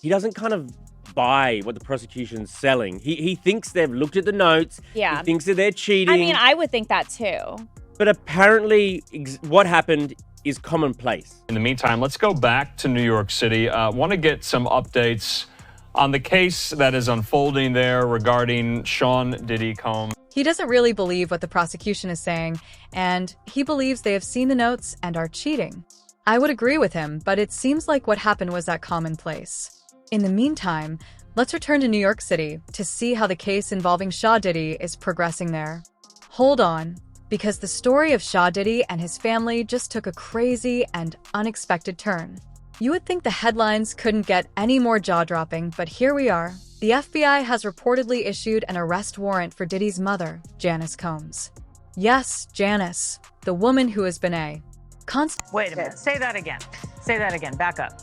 he doesn't kind of buy what the prosecution's selling. He thinks they've looked at the notes. Yeah. He thinks that they're cheating. I mean, I would think that too. But apparently what happened is commonplace. In the meantime, let's go back to New York City. Want to get some updates on the case that is unfolding there regarding Sean Diddy Combs. He doesn't really believe what the prosecution is saying, and he believes they have seen the notes and are cheating. I would agree with him, but it seems like what happened was that commonplace. In the meantime, let's return to New York City to see how the case involving Sean Diddy is progressing there. Hold on, because the story of Sean Diddy and his family just took a crazy and unexpected turn. You would think the headlines couldn't get any more jaw-dropping, but here we are. The FBI has reportedly issued an arrest warrant for Diddy's mother, Janice Combs. Yes, Janice, the woman who has been a constant— Wait a minute. Say that again. Say that again. Back up.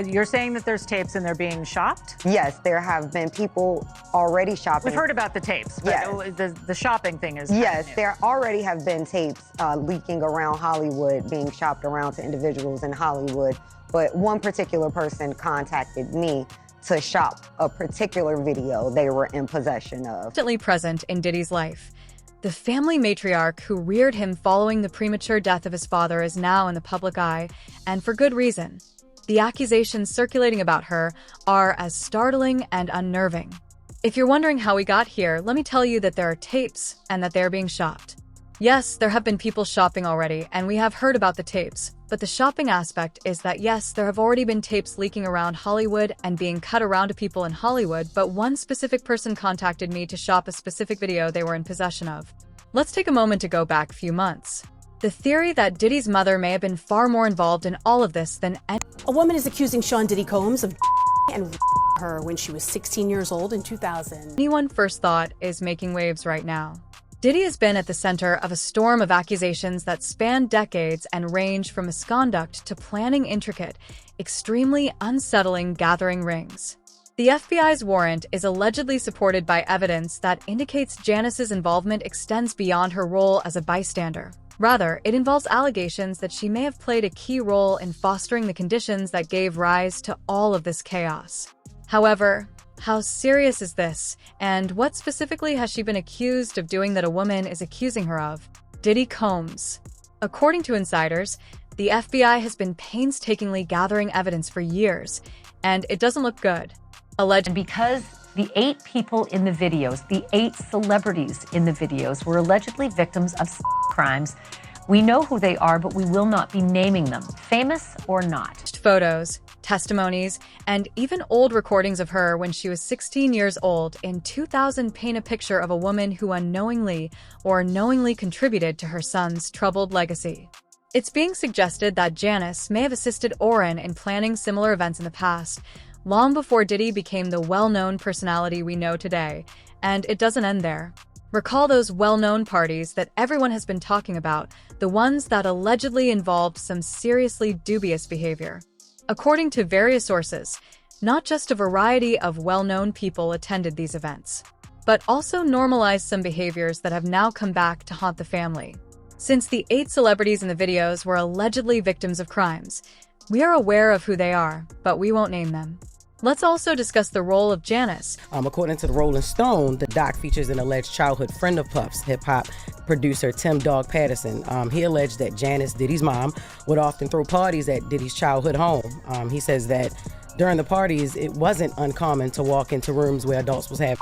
You're saying that there's tapes and they're being shopped? Yes, there have been people already shopping. We've heard about the tapes, but yes. The shopping thing is Yes, new. there already have been tapes leaking around Hollywood, being shopped around to individuals in Hollywood. But one particular person contacted me to shop a particular video they were in possession of. Constantly present in Diddy's life. The family matriarch who reared him following the premature death of his father is now in the public eye, and for good reason. The accusations circulating about her are as startling and unnerving. If you're wondering how we got here, let me tell you that there are tapes and that they're being shopped. Yes, there have been people shopping already, and we have heard about the tapes, but the shopping aspect is that yes, there have already been tapes leaking around Hollywood and being cut around to people in Hollywood, but one specific person contacted me to shop a specific video they were in possession of. Let's take a moment to go back a few months. The theory that Diddy's mother may have been far more involved in all of this than A woman is accusing Sean Diddy Combs of and her when she was 16 years old in 2000. anyone first thought is making waves right now. Diddy has been at the center of a storm of accusations that span decades and range from misconduct to planning intricate, extremely unsettling gathering rings. The FBI's warrant is allegedly supported by evidence that indicates Janice's involvement extends beyond her role as a bystander. Rather, it involves allegations that she may have played a key role in fostering the conditions that gave rise to all of this chaos. However, how serious is this, and what specifically has she been accused of doing that a woman is accusing her of? Diddy Combs. According to insiders, the FBI has been painstakingly gathering evidence for years, and it doesn't look good. And because the 8 people in the videos, the 8 celebrities in the videos were allegedly victims of crimes, we know who they are, but we will not be naming them, famous or not. Photos, testimonies, and even old recordings of her when she was 16 years old in 2000 paint a picture of a woman who unknowingly or knowingly contributed to her son's troubled legacy. It's being suggested that Janice may have assisted Oren in planning similar events in the past, long before Diddy became the well-known personality we know today, and it doesn't end there. Recall those well-known parties that everyone has been talking about, the ones that allegedly involved some seriously dubious behavior. According to various sources, not just a variety of well-known people attended these events, but also normalized some behaviors that have now come back to haunt the family. Since the 8 celebrities in the videos were allegedly victims of crimes, we are aware of who they are, but we won't name them. Let's also discuss the role of Janice. According to the Rolling Stone, the doc features an alleged childhood friend of Puff's, hip-hop producer Tim Dog Patterson. He alleged that Janice, Diddy's mom, would often throw parties at Diddy's childhood home. He says that during the parties, it wasn't uncommon to walk into rooms where adults was having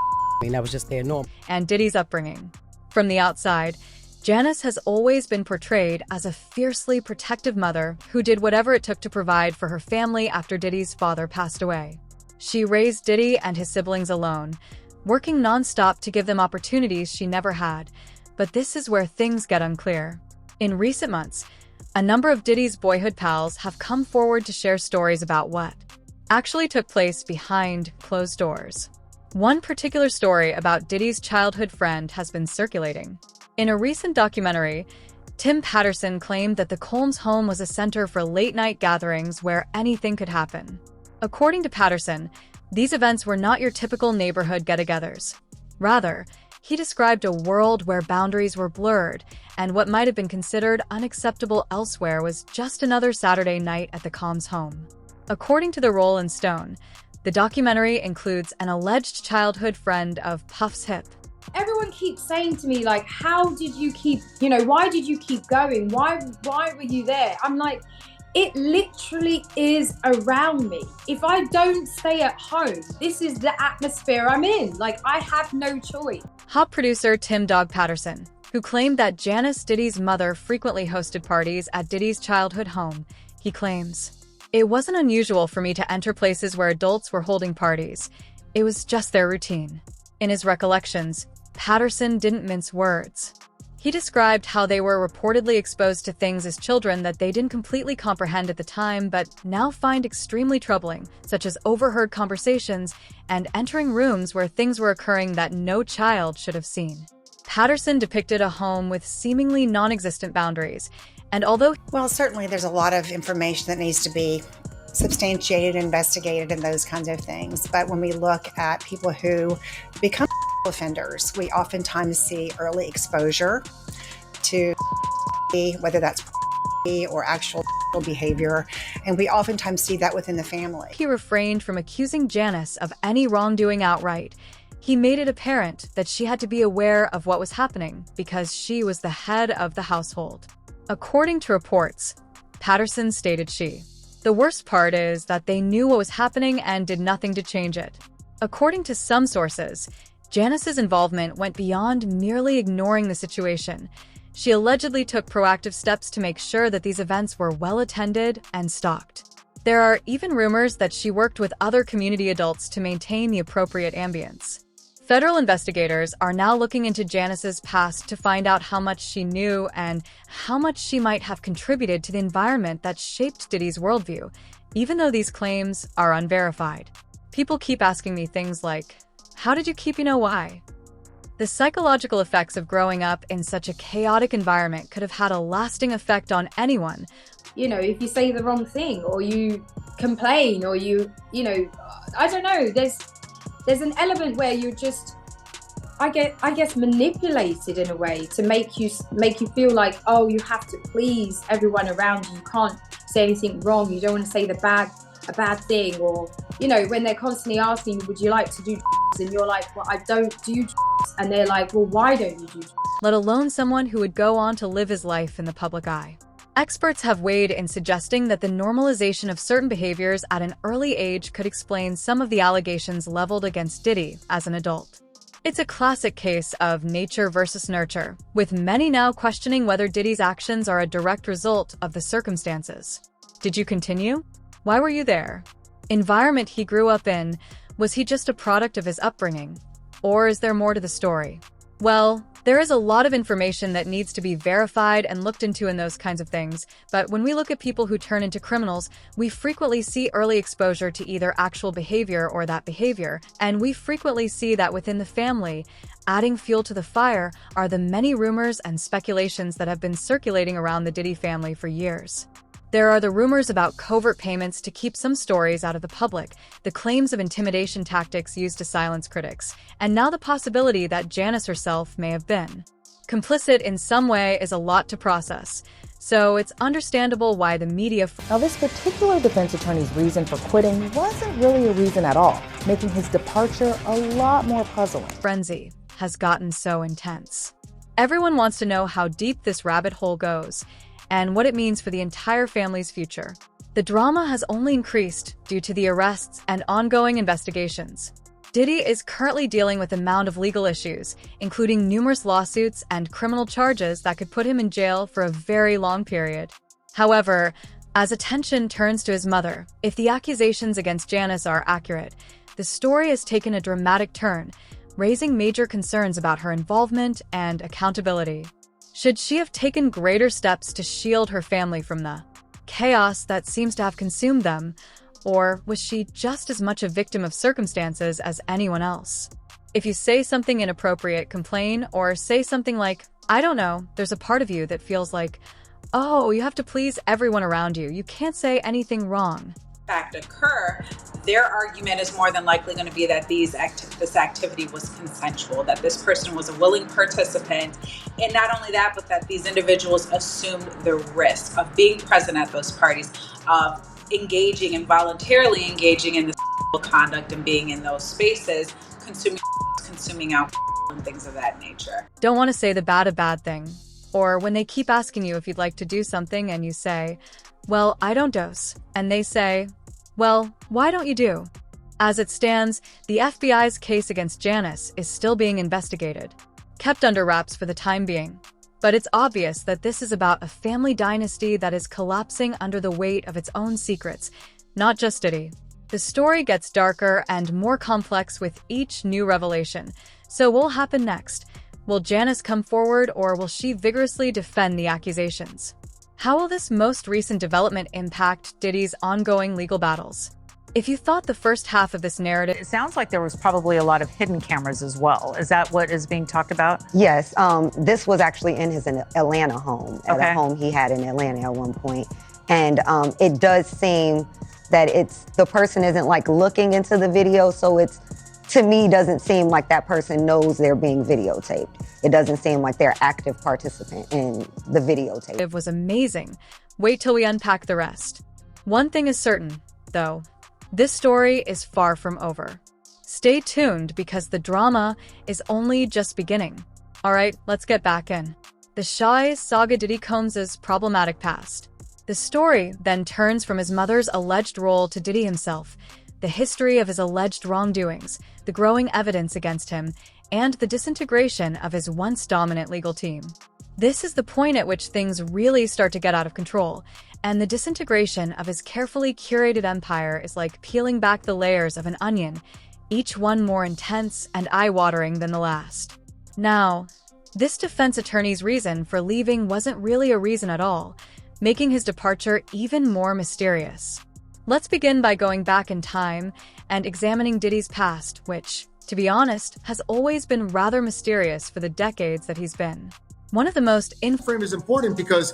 that was just their norm. And Diddy's upbringing. From the outside, Janice has always been portrayed as a fiercely protective mother who did whatever it took to provide for her family after Diddy's father passed away. She raised Diddy and his siblings alone, working nonstop to give them opportunities she never had. But this is where things get unclear. In recent months, a number of Diddy's boyhood pals have come forward to share stories about what actually took place behind closed doors. One particular story about Diddy's childhood friend has been circulating. In a recent documentary, Tim Patterson claimed that the Combs home was a center for late-night gatherings where anything could happen. According to Patterson, these events were not your typical neighborhood get-togethers. Rather, he described a world where boundaries were blurred, and what might have been considered unacceptable elsewhere was just another Saturday night at the Combs home. According to the Rolling Stone, The documentary includes an alleged childhood friend of Puff's hip. Everyone keeps saying to me, like, how did you keep, why did you keep going? Why were you there? I'm like, it literally is around me. If I don't stay at home, this is the atmosphere I'm in. Like, I have no choice. Hop producer Tim Dog Patterson, who claimed that Janice Diddy's mother frequently hosted parties at Diddy's childhood home, he claims, "It wasn't unusual for me to enter places where adults were holding parties. It was just their routine." In his recollections, Patterson didn't mince words. He described how they were reportedly exposed to things as children that they didn't completely comprehend at the time but now find extremely troubling, such as overheard conversations and entering rooms where things were occurring that no child should have seen. Patterson depicted a home with seemingly non-existent boundaries, and although— Well, certainly there's a lot of information that needs to be substantiated, investigated, and those kinds of things. But when we look at people who become offenders, we oftentimes see early exposure to whether that's or actual behavior, and we oftentimes see that within the family. He refrained from accusing Janice of any wrongdoing outright. He made it apparent that she had to be aware of what was happening because she was the head of the household. According to reports, Patterson stated the worst part is that they knew what was happening and did nothing to change it. According to some sources, Janice's involvement went beyond merely ignoring the situation. She allegedly took proactive steps to make sure that these events were well attended and stalked. There are even rumors that she worked with other community adults to maintain the appropriate ambience. Federal investigators are now looking into Janice's past to find out how much she knew and how much she might have contributed to the environment that shaped Diddy's worldview, even though these claims are unverified. People keep asking me things like, how did you keep why? The psychological effects of growing up in such a chaotic environment could have had a lasting effect on anyone. If you say the wrong thing or you complain or I don't know, there's an element where you're just, I guess, manipulated in a way to make you feel like, oh, you have to please everyone around you. You can't say anything wrong. You don't want to say a bad thing, or when they're constantly asking you, would you like to do and you're like, well, I don't do and they're like, well, why don't you do let alone someone who would go on to live his life in the public eye. Experts have weighed in suggesting that the normalization of certain behaviors at an early age could explain some of the allegations leveled against Diddy as an adult. It's a classic case of nature versus nurture, with many now questioning whether Diddy's actions are a direct result of the circumstances. Did you continue? Why were you there? Environment he grew up in, was he just a product of his upbringing? Or is there more to the story? Well, there is a lot of information that needs to be verified and looked into in those kinds of things, but when we look at people who turn into criminals, we frequently see early exposure to either actual behavior or that behavior, and we frequently see that within the family. Adding fuel to the fire are the many rumors and speculations that have been circulating around the Diddy family for years. There are the rumors about covert payments to keep some stories out of the public, the claims of intimidation tactics used to silence critics, and now the possibility that Janice herself may have been complicit in some way is a lot to process. So it's understandable why the media— Now, this particular defense attorney's reason for quitting wasn't really a reason at all, making his departure a lot more puzzling. Frenzy has gotten so intense. Everyone wants to know how deep this rabbit hole goes, and what it means for the entire family's future. The drama has only increased due to the arrests and ongoing investigations. Diddy is currently dealing with a mound of legal issues, including numerous lawsuits and criminal charges that could put him in jail for a very long period. However, as attention turns to his mother, if the accusations against Janice are accurate, the story has taken a dramatic turn, raising major concerns about her involvement and accountability. Should she have taken greater steps to shield her family from the chaos that seems to have consumed them, or was she just as much a victim of circumstances as anyone else? If you say something inappropriate, complain, or say something like, I don't know, there's a part of you that feels like, oh, you have to please everyone around you. You can't say anything wrong. Fact occur, their argument is more than likely going to be that this activity was consensual, that this person was a willing participant, and not only that, but that these individuals assumed the risk of being present at those parties, of engaging and voluntarily engaging in this conduct and being in those spaces, consuming alcohol and things of that nature. Don't want to say the bad a bad thing. Or when they keep asking you if you'd like to do something and you say, well, I don't dose. And they say, well, why don't you do? As it stands, the FBI's case against Janice is still being investigated, kept under wraps for the time being. But it's obvious that this is about a family dynasty that is collapsing under the weight of its own secrets, not just Diddy. The story gets darker and more complex with each new revelation. So what will happen next? Will Janice come forward, or will she vigorously defend the accusations? How will this most recent development impact Diddy's ongoing legal battles? If you thought the first half of this narrative... It sounds like there was probably a lot of hidden cameras as well. Is that what is being talked about? Yes. This was actually in his Atlanta home, at a home he had in Atlanta at one point. And it does seem that the person isn't like looking into the video, so it's, to me, doesn't seem like that person knows they're being videotaped. It doesn't seem like they're active participant in the videotape. It was amazing. Wait till we unpack the rest. One thing is certain, though. This story is far from over. Stay tuned because the drama is only just beginning. All right, let's get back in. The Shy's saga Diddy Combs' problematic past. The story then turns from his mother's alleged role to Diddy himself, the history of his alleged wrongdoings, the growing evidence against him, and the disintegration of his once dominant legal team. This is the point at which things really start to get out of control, and the disintegration of his carefully curated empire is like peeling back the layers of an onion, each one more intense and eye-watering than the last. Now, this defense attorney's reason for leaving wasn't really a reason at all, making his departure even more mysterious. Let's begin by going back in time and examining Diddy's past, which, to be honest, has always been rather mysterious for the decades that he's been. One of the most frame is important because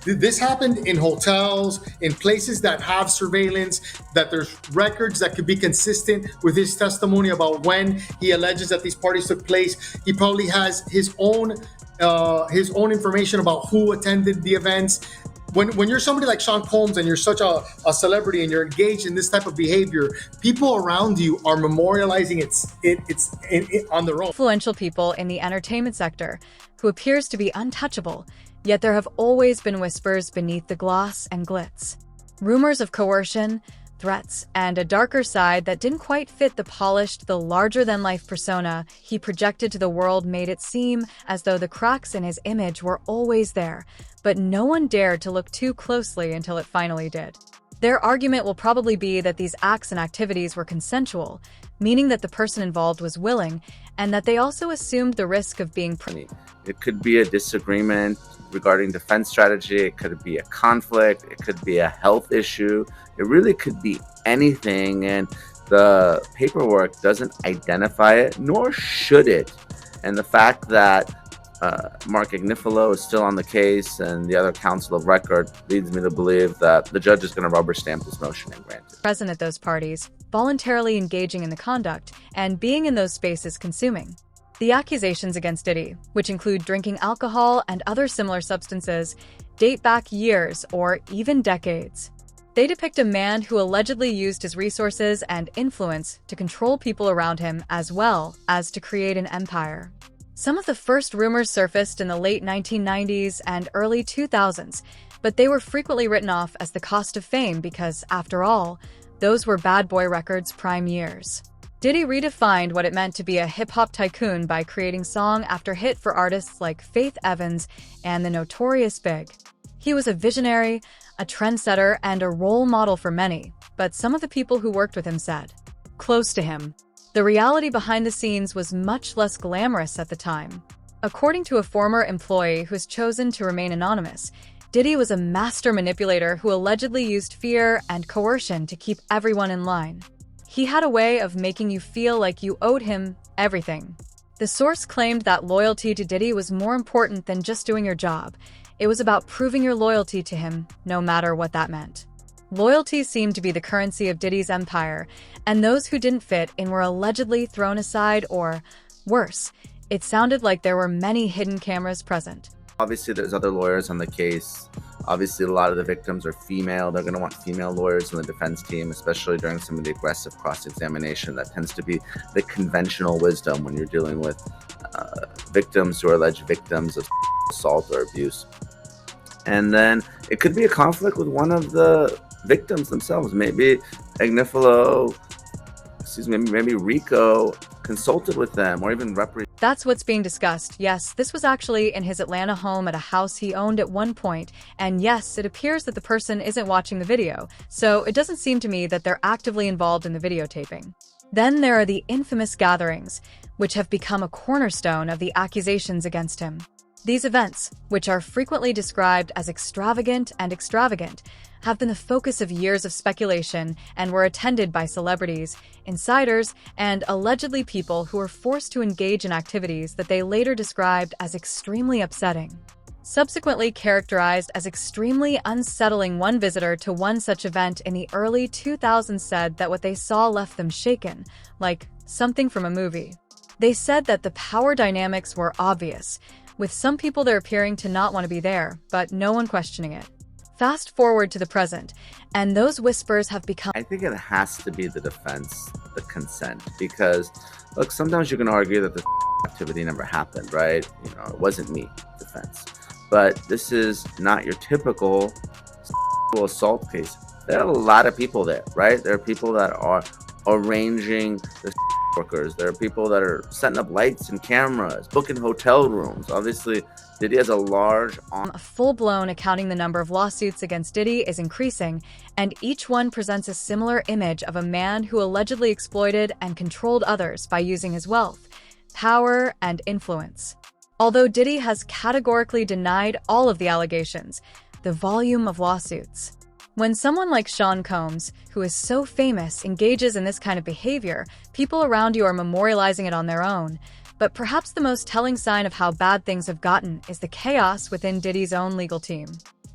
this happened in hotels, in places that have surveillance, that there's records that could be consistent with his testimony about when he alleges that these parties took place. He probably has his own information about who attended the events. When you're somebody like Sean Combs and you're such a celebrity and you're engaged in this type of behavior, people around you are memorializing it on their own. Influential people in the entertainment sector who appears to be untouchable, yet there have always been whispers beneath the gloss and glitz. Rumors of coercion, threats, and a darker side that didn't quite fit the polished, the larger-than-life persona he projected to the world made it seem as though the cracks in his image were always there, but no one dared to look too closely until it finally did. Their argument will probably be that these acts and activities were consensual, meaning that the person involved was willing, and that they also assumed the risk of being... It could be a disagreement regarding defense strategy, it could be a conflict, it could be a health issue, it really could be anything, and the paperwork doesn't identify it, nor should it. And the fact that Mark Agnifilo is still on the case and the other counsel of record leads me to believe that the judge is going to rubber stamp this motion and grant it. Present at those parties, voluntarily engaging in the conduct, and being in those spaces consuming. The accusations against Diddy, which include drinking alcohol and other similar substances, date back years or even decades. They depict a man who allegedly used his resources and influence to control people around him as well as to create an empire. Some of the first rumors surfaced in the late 1990s and early 2000s, but they were frequently written off as the cost of fame because, after all, those were Bad Boy Records' prime years. Diddy redefined what it meant to be a hip-hop tycoon by creating song after hit for artists like Faith Evans and the Notorious Big. He was a visionary, a trendsetter, and a role model for many, but some of the people who worked with him said, close to him, the reality behind the scenes was much less glamorous at the time. According to a former employee who has chosen to remain anonymous, Diddy was a master manipulator who allegedly used fear and coercion to keep everyone in line. He had a way of making you feel like you owed him everything. The source claimed that loyalty to Diddy was more important than just doing your job. It was about proving your loyalty to him, no matter what that meant. Loyalty seemed to be the currency of Diddy's empire, and those who didn't fit in were allegedly thrown aside or, worse, it sounded like there were many hidden cameras present. Obviously, there's other lawyers on the case. Obviously, a lot of the victims are female. They're going to want female lawyers in the defense team, especially during some of the aggressive cross-examination. That tends to be the conventional wisdom when you're dealing with victims who are alleged victims of assault or abuse. And then it could be a conflict with one of the victims themselves. Maybe maybe Rico consulted with them or even represented. That's what's being discussed. Yes, this was actually in his Atlanta home at a house he owned at one point. And yes, it appears that the person isn't watching the video, so it doesn't seem to me that they're actively involved in the videotaping. Then there are the infamous gatherings, which have become a cornerstone of the accusations against him. These events, which are frequently described as extravagant, have been the focus of years of speculation and were attended by celebrities, insiders, and allegedly people who were forced to engage in activities that they later described as extremely upsetting. Subsequently characterized as extremely unsettling, one visitor to one such event in the early 2000s said that what they saw left them shaken, like something from a movie. They said that the power dynamics were obvious, with some people there appearing to not want to be there, but no one questioning it. Fast forward to the present, and those whispers have become... I think it has to be the defense, the consent, because, look, sometimes you can argue that the activity never happened, right? You know, it wasn't me, defense. But this is not your typical assault case. There are a lot of people there, right? There are people that are arranging the workers. There are people that are setting up lights and cameras, booking hotel rooms. Obviously, Diddy has a full-blown accounting. The number of lawsuits against Diddy is increasing, and each one presents a similar image of a man who allegedly exploited and controlled others by using his wealth, power, and influence. Although Diddy has categorically denied all of the allegations, the volume of lawsuits. When someone like Sean Combs, who is so famous, engages in this kind of behavior, people around you are memorializing it on their own. But perhaps the most telling sign of how bad things have gotten is the chaos within Diddy's own legal team.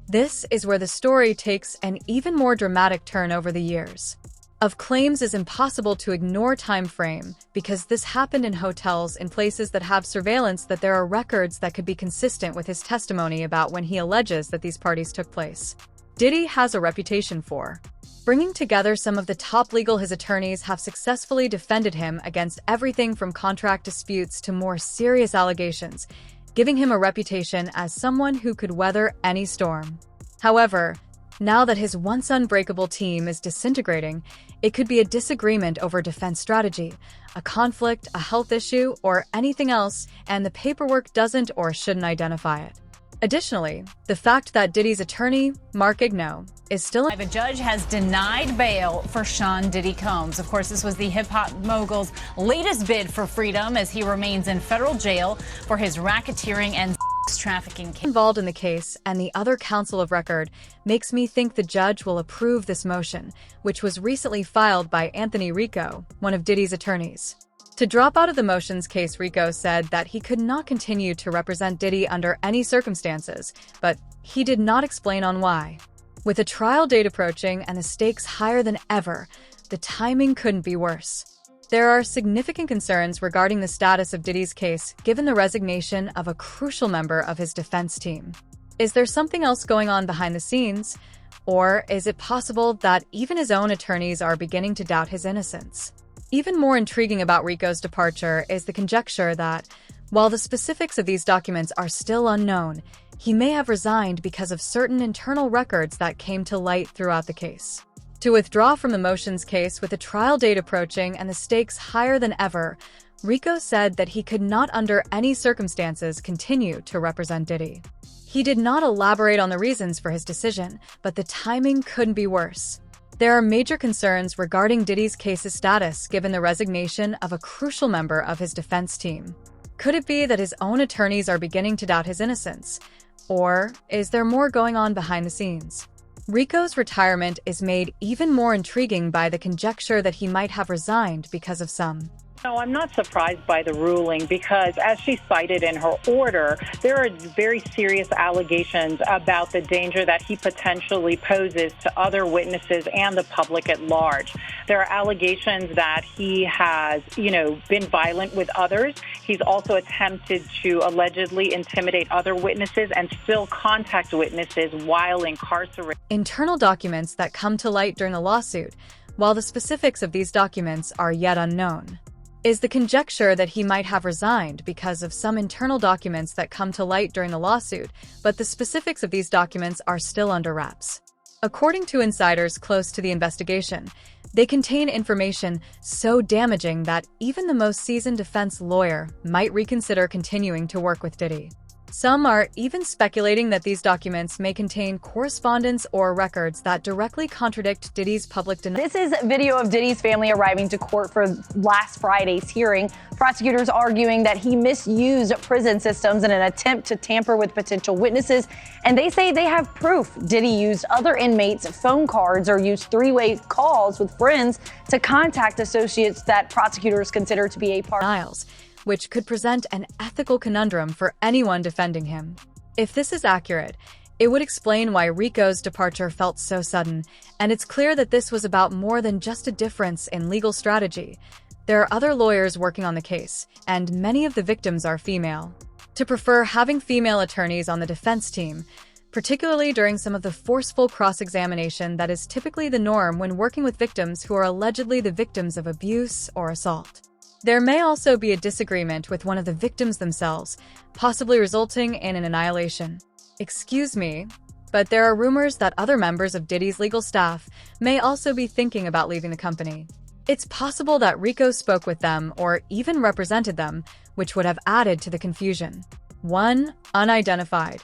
This is where the story takes an even more dramatic turn over the years. Of claims is impossible to ignore time frame, because this happened in hotels in places that have surveillance, that there are records that could be consistent with his testimony about when he alleges that these parties took place. Diddy has a reputation for bringing together some of the top legal. His attorneys have successfully defended him against everything from contract disputes to more serious allegations, giving him a reputation as someone who could weather any storm. However, now that his once unbreakable team is disintegrating, it could be a disagreement over defense strategy, a conflict, a health issue, or anything else, and the paperwork doesn't or shouldn't identify it. Additionally, the fact that Diddy's attorney, Mark Igno, is still... A judge has denied bail for Sean Diddy Combs. Of course, this was the hip-hop mogul's latest bid for freedom as he remains in federal jail for his racketeering and sex trafficking case. Involved in the case, and the other counsel of record, makes me think the judge will approve this motion, which was recently filed by Anthony Rico, one of Diddy's attorneys. To drop out of the motions case, Rico said that he could not continue to represent Diddy under any circumstances, but he did not explain on why. With a trial date approaching and the stakes higher than ever, the timing couldn't be worse. There are significant concerns regarding the status of Diddy's case, given the resignation of a crucial member of his defense team. Is there something else going on behind the scenes? Or is it possible that even his own attorneys are beginning to doubt his innocence? Even more intriguing about Rico's departure is the conjecture that, while the specifics of these documents are still unknown, he may have resigned because of certain internal records that came to light throughout the case. To withdraw from the motions case with a trial date approaching and the stakes higher than ever, Rico said that he could not under any circumstances continue to represent Diddy. He did not elaborate on the reasons for his decision, but the timing couldn't be worse. There are major concerns regarding Diddy's case's status given the resignation of a crucial member of his defense team. Could it be that his own attorneys are beginning to doubt his innocence? Or is there more going on behind the scenes? Rico's retirement is made even more intriguing by the conjecture that he might have resigned because of some No, I'm not surprised by the ruling because, as she cited in her order, there are very serious allegations about the danger that he potentially poses to other witnesses and the public at large. There are allegations that he has, been violent with others. He's also attempted to allegedly intimidate other witnesses and still contact witnesses while incarcerated. Internal documents that come to light during the lawsuit, while the specifics of these documents are yet unknown. Is the conjecture that he might have resigned because of some internal documents that come to light during the lawsuit, but the specifics of these documents are still under wraps. According to insiders close to the investigation, they contain information so damaging that even the most seasoned defense lawyer might reconsider continuing to work with Diddy. Some are even speculating that these documents may contain correspondence or records that directly contradict Diddy's public denial. This is video of Diddy's family arriving to court for last Friday's hearing. Prosecutors arguing that he misused prison systems in an attempt to tamper with potential witnesses. And they say they have proof Diddy used other inmates' phone cards or used three-way calls with friends to contact associates that prosecutors consider to be a part of, which could present an ethical conundrum for anyone defending him. If this is accurate, it would explain why Rico's departure felt so sudden, and it's clear that this was about more than just a difference in legal strategy. There are other lawyers working on the case, and many of the victims are female. To prefer having female attorneys on the defense team, particularly during some of the forceful cross-examination that is typically the norm when working with victims who are allegedly the victims of abuse or assault. There may also be a disagreement with one of the victims themselves, possibly resulting in an annihilation. Excuse me, but there are rumors that other members of Diddy's legal staff may also be thinking about leaving the company. It's possible that Rico spoke with them or even represented them, which would have added to the confusion. 1. Unidentified.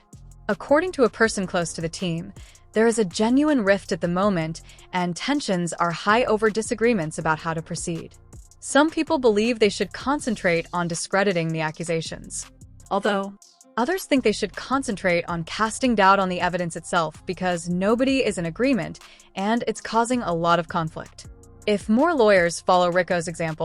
According to a person close to the team, there is a genuine rift at the moment, and tensions are high over disagreements about how to proceed. Some people believe they should concentrate on discrediting the accusations, although others think they should concentrate on casting doubt on the evidence itself because nobody is in agreement and it's causing a lot of conflict. If more lawyers follow Rico's example,